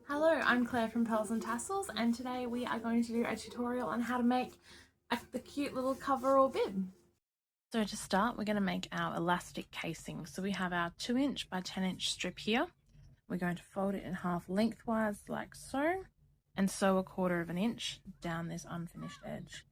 Hello, I'm Claire from Pearls and Tassels, and today we are going to do a tutorial on how to make the cute little coverall bib. So to start, we're going to make our elastic casing. So we have our 2" by 10" strip here. We're going to fold it in half lengthwise like so, and sew 1/4 inch down this unfinished edge.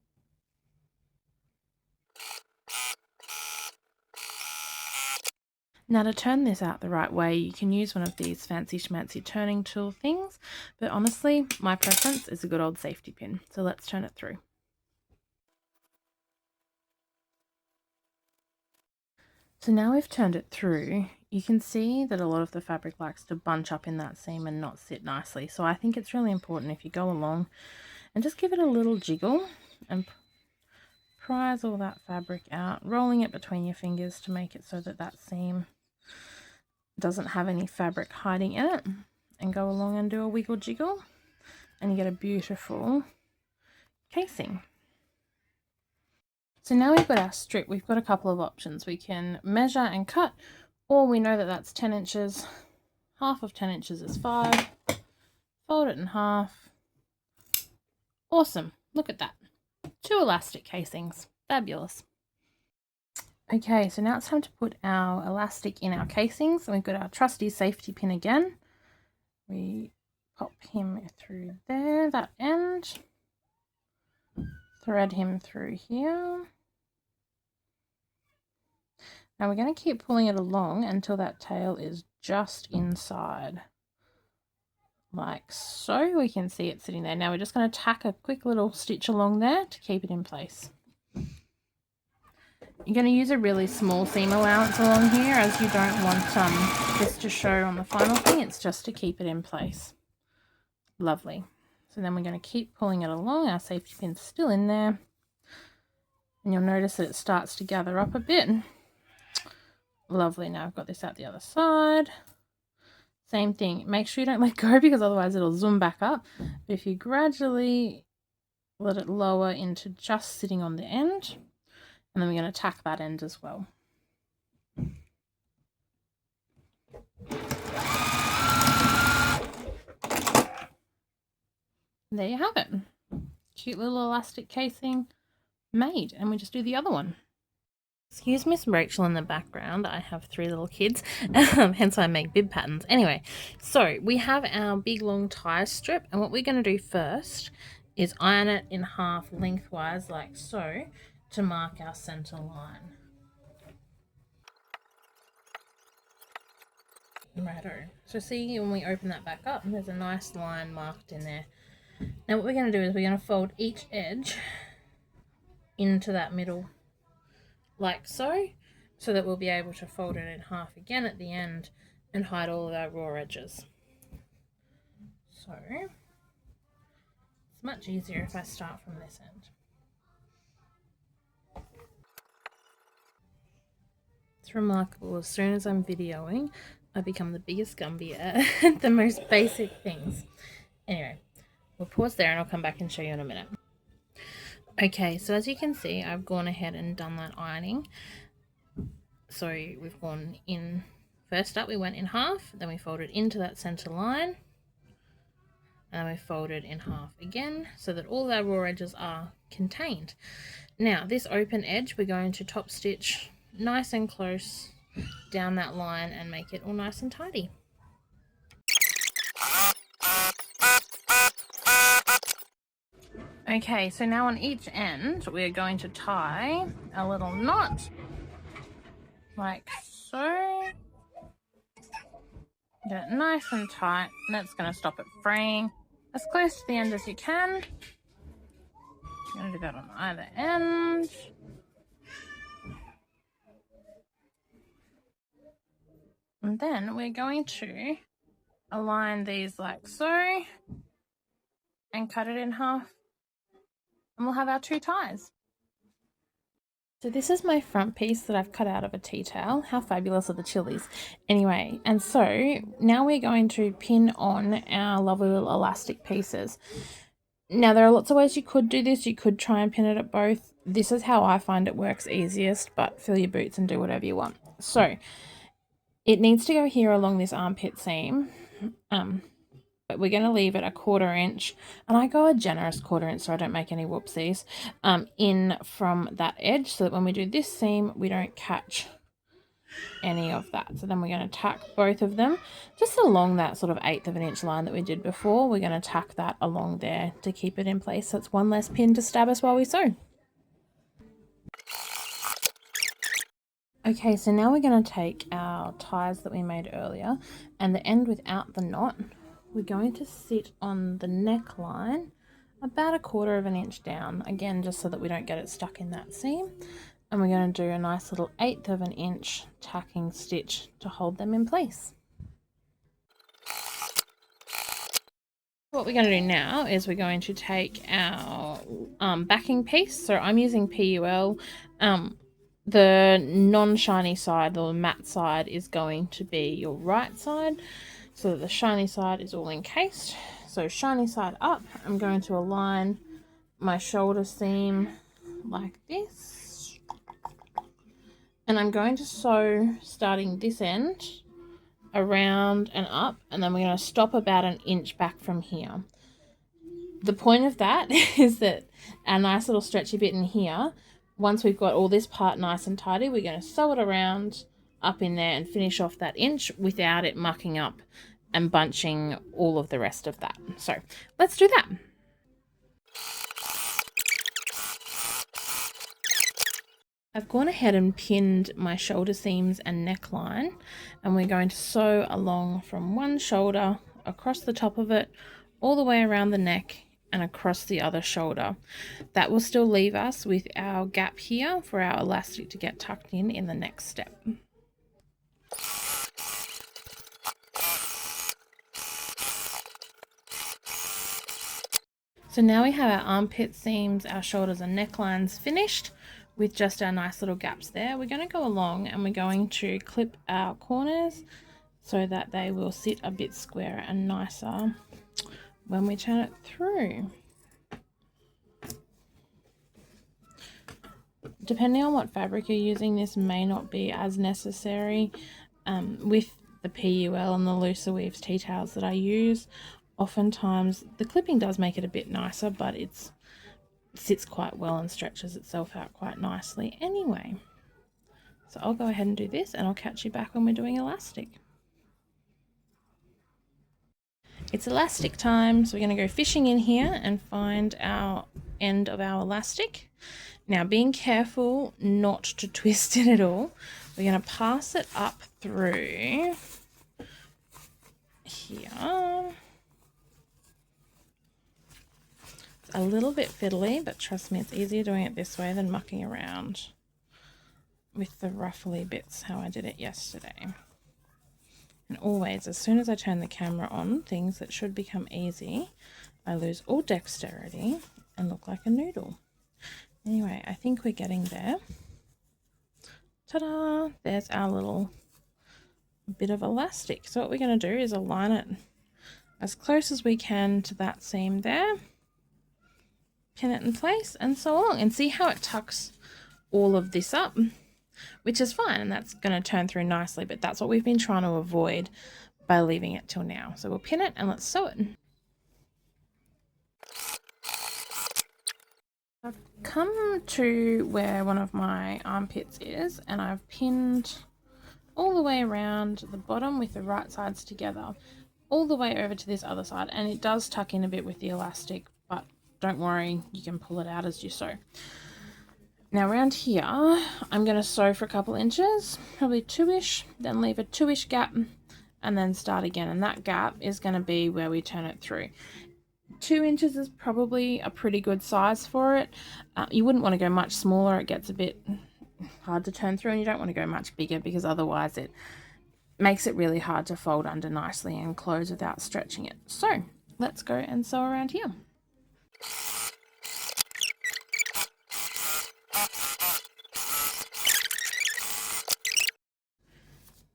Now to turn this out the right way, you can use one of these fancy schmancy turning tool things, but honestly, my preference is a good old safety pin. So let's turn it through. So now we've turned it through, you can see that a lot of the fabric likes to bunch up in that seam and not sit nicely. So I think it's really important if you go along and just give it a little jiggle and prise all that fabric out, rolling it between your fingers to make it so that that seam doesn't have any fabric hiding in it, and go along and do a wiggle jiggle and you get a beautiful casing. So now we've got our strip, we've got a couple of options. We can measure and cut, or we know that that's 10 inches. Half of 10 inches is 5. Fold it in half. Awesome, look at that. 2 elastic casings, fabulous. Okay, so now it's time to put our elastic in our casings. And we've got our trusty safety pin again. We pop him through there, that end. Thread him through here. Now we're going to keep pulling it along until that tail is just inside. Like so, we can see it sitting there. Now we're just going to tack a quick little stitch along there to keep it in place. You're going to use a really small seam allowance along here, as you don't want this to show on the final thing. It's just to keep it in place. Lovely. So then we're going to keep pulling it along. Our safety pin's still in there. And you'll notice that it starts to gather up a bit. Lovely. Now I've got this out the other side. Same thing. Make sure you don't let go, because otherwise it'll zoom back up. But if you gradually let it lower into just sitting on the end, and then we're going to tack that end as well. There you have it. Cute little elastic casing made, and we just do the other one. Excuse Miss Rachel in the background. I have 3 little kids, hence I make bib patterns. Anyway, so we have our big long tie strip, and what we're going to do first is iron it in half lengthwise like so to mark our center line. Righto. So see, when we open that back up, there's a nice line marked in there. Now what we're going to do is we're going to fold each edge into that middle like so that we'll be able to fold it in half again at the end and hide all of our raw edges. So it's much easier if I start from this end. It's remarkable, as soon as I'm videoing, I become the biggest Gumby at the most basic things. Anyway, we'll pause there and I'll come back and show you in a minute. Okay, so as you can see, I've gone ahead and done that ironing. So we've gone in, first up we went in half, then we folded into that center line, and then we folded in half again so that all our raw edges are contained. Now this open edge we're going to top stitch nice and close down that line and make it all nice and tidy. Okay, so now on each end we're going to tie a little knot like so. Get it nice and tight, and that's going to stop it fraying as close to the end as you can. You're going to do that on either end. And then we're going to align these like so and cut it in half, and we'll have our 2 ties. So this is my front piece that I've cut out of a tea towel. How fabulous are the chilies? Anyway, and so now we're going to pin on our lovely little elastic pieces. Now there are lots of ways you could do this. You could try and pin it at both. This is how I find it works easiest, but fill your boots and do whatever you want. So it needs to go here along this armpit seam, but But we're going to leave it a 1/4 inch, and I go a generous 1/4 inch so I don't make any whoopsies, in from that edge, so that when we do this seam we don't catch any of that. So then we're going to tack both of them just along that sort of 1/8 of an inch line that we did before. We're going to tack that along there to keep it in place, so it's one less pin to stab us while we sew. Okay, so now we're going to take our ties that we made earlier, and the end without the knot, we're going to sit on the neckline about a 1/4 of an inch down, again just so that we don't get it stuck in that seam. And we're going to do a nice little 1/8 of an inch tacking stitch to hold them in place. What we're going to do now is we're going to take our backing piece. So I'm using PUL. The non-shiny side, or the matte side, is going to be your right side, so that the shiny side is all encased. So shiny side up, I'm going to align my shoulder seam like this, and I'm going to sew starting this end around and up, and then we're going to stop about an inch back from here. The point of that is that our nice little stretchy bit in here, once we've got all this part nice and tidy, we're going to sew it around up in there and finish off that inch without it mucking up and bunching all of the rest of that. So let's do that. I've gone ahead and pinned my shoulder seams and neckline, and we're going to sew along from one shoulder across the top of it, all the way around the neck and across the other shoulder. That will still leave us with our gap here for our elastic to get tucked in the next step. So now we have our armpit seams, our shoulders and necklines finished with just our nice little gaps there. We're going to go along and we're going to clip our corners so that they will sit a bit squarer and nicer when we turn it through. Depending on what fabric you're using, this may not be as necessary. With the PUL and the looser weaves tea towels that I use, oftentimes the clipping does make it a bit nicer, but it sits quite well and stretches itself out quite nicely anyway. So I'll go ahead and do this, and I'll catch you back when we're doing elastic. It's elastic time, so we're going to go fishing in here and find our end of our elastic. Now, being careful not to twist it at all, we're going to pass it up through here. It's a little bit fiddly, but trust me, it's easier doing it this way than mucking around with the ruffly bits how I did it yesterday. And always, as soon as I turn the camera on, things that should become easy, I lose all dexterity and look like a noodle. Anyway, I think we're getting there. Ta-da! There's our little bit of elastic. So what we're going to do is align it as close as we can to that seam there, pin it in place, and sew along, and see how it tucks all of this up, which is fine, and that's going to turn through nicely, but that's what we've been trying to avoid by leaving it till now. So we'll pin it and let's sew it. I've come to where one of my armpits is, and I've pinned all the way around the bottom with the right sides together, all the way over to this other side, and it does tuck in a bit with the elastic, but don't worry, you can pull it out as you sew. Now around here, I'm going to sew for a couple inches, probably 2-ish, then leave a 2-ish gap, and then start again, and that gap is going to be where we turn it through. 2 inches is probably a pretty good size for it. You wouldn't want to go much smaller, it gets a bit hard to turn through, and you don't want to go much bigger because otherwise it makes it really hard to fold under nicely and close without stretching it. So let's go and sew around here.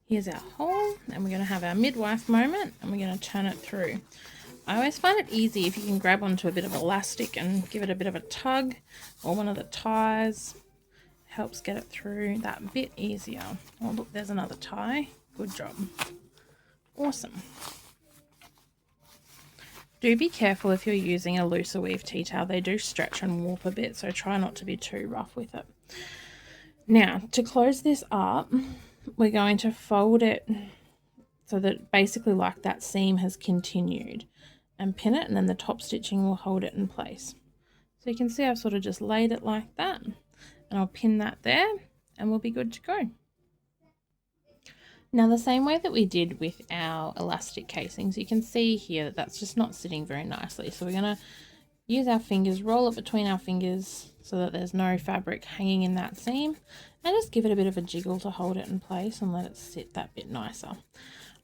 Here's our hole, and we're going to have our midwife moment, and we're going to turn it through. I always find it easy if you can grab onto a bit of elastic and give it a bit of a tug, or one of the ties helps get it through that bit easier. Oh look, there's another tie. Good job. Awesome. Do be careful if you're using a looser weave tea towel. They do stretch and warp a bit, so try not to be too rough with it. Now, to close this up, we're going to fold it so that basically like that seam has continued, and pin it, and then the top stitching will hold it in place. So you can see I've sort of just laid it like that, and I'll pin that there and we'll be good to go. Now the same way that we did with our elastic casings, you can see here that that's just not sitting very nicely. So we're going to use our fingers, roll it between our fingers so that there's no fabric hanging in that seam, and just give it a bit of a jiggle to hold it in place and let it sit that bit nicer.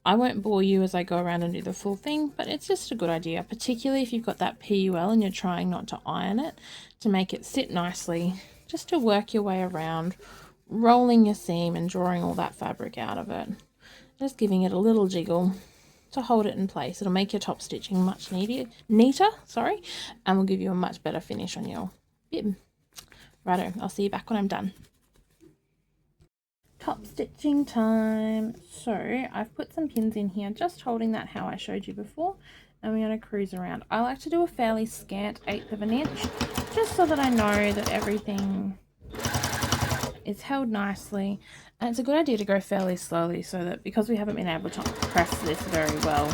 I won't bore you as I go around and do the full thing, but it's just a good idea, particularly if you've got that PUL and you're trying not to iron it, to make it sit nicely, just to work your way around, rolling your seam and drawing all that fabric out of it. Just giving it a little jiggle to hold it in place. It'll make your top stitching much neater, and will give you a much better finish on your bib. Righto, I'll see you back when I'm done. Top stitching time. So I've put some pins in here, just holding that how I showed you before, and we're going to cruise around. I like to do a fairly scant 1/8 of an inch, just so that I know that everything is held nicely. And it's a good idea to go fairly slowly, so that because we haven't been able to press this very well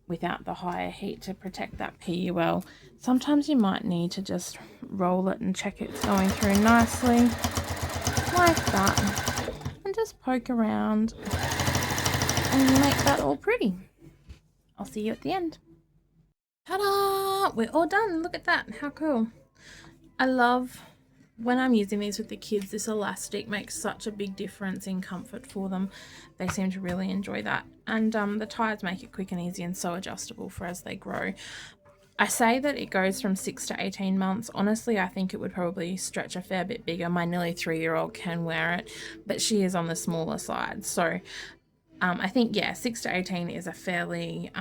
without the higher heat to protect that PUL, sometimes you might need to just roll it and check it's going through nicely like that. And just poke around and make that all pretty. I'll see you at the end. Ta-da! We're all done. Look at that. How cool. I love when I'm using these with the kids. This elastic makes such a big difference in comfort for them. They seem to really enjoy that. And the ties make it quick and easy and so adjustable for as they grow. I say that it goes from 6 to 18 months. Honestly, I think it would probably stretch a fair bit bigger. My nearly 3-year-old can wear it, but she is on the smaller side. So I think, yeah, 6 to 18 is a fairly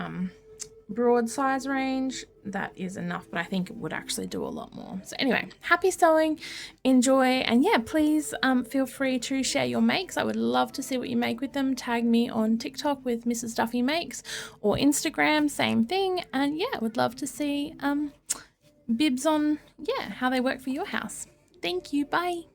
broad size range. That is enough, but I think it would actually do a lot more. So anyway, happy sewing, enjoy, and yeah, please feel free to share your makes. I would love to see what you make with them. Tag me on TikTok with Mrs. Duffy Makes, or Instagram, same thing. And yeah, I would love to see bibs on, yeah, how they work for your house. Thank you, bye.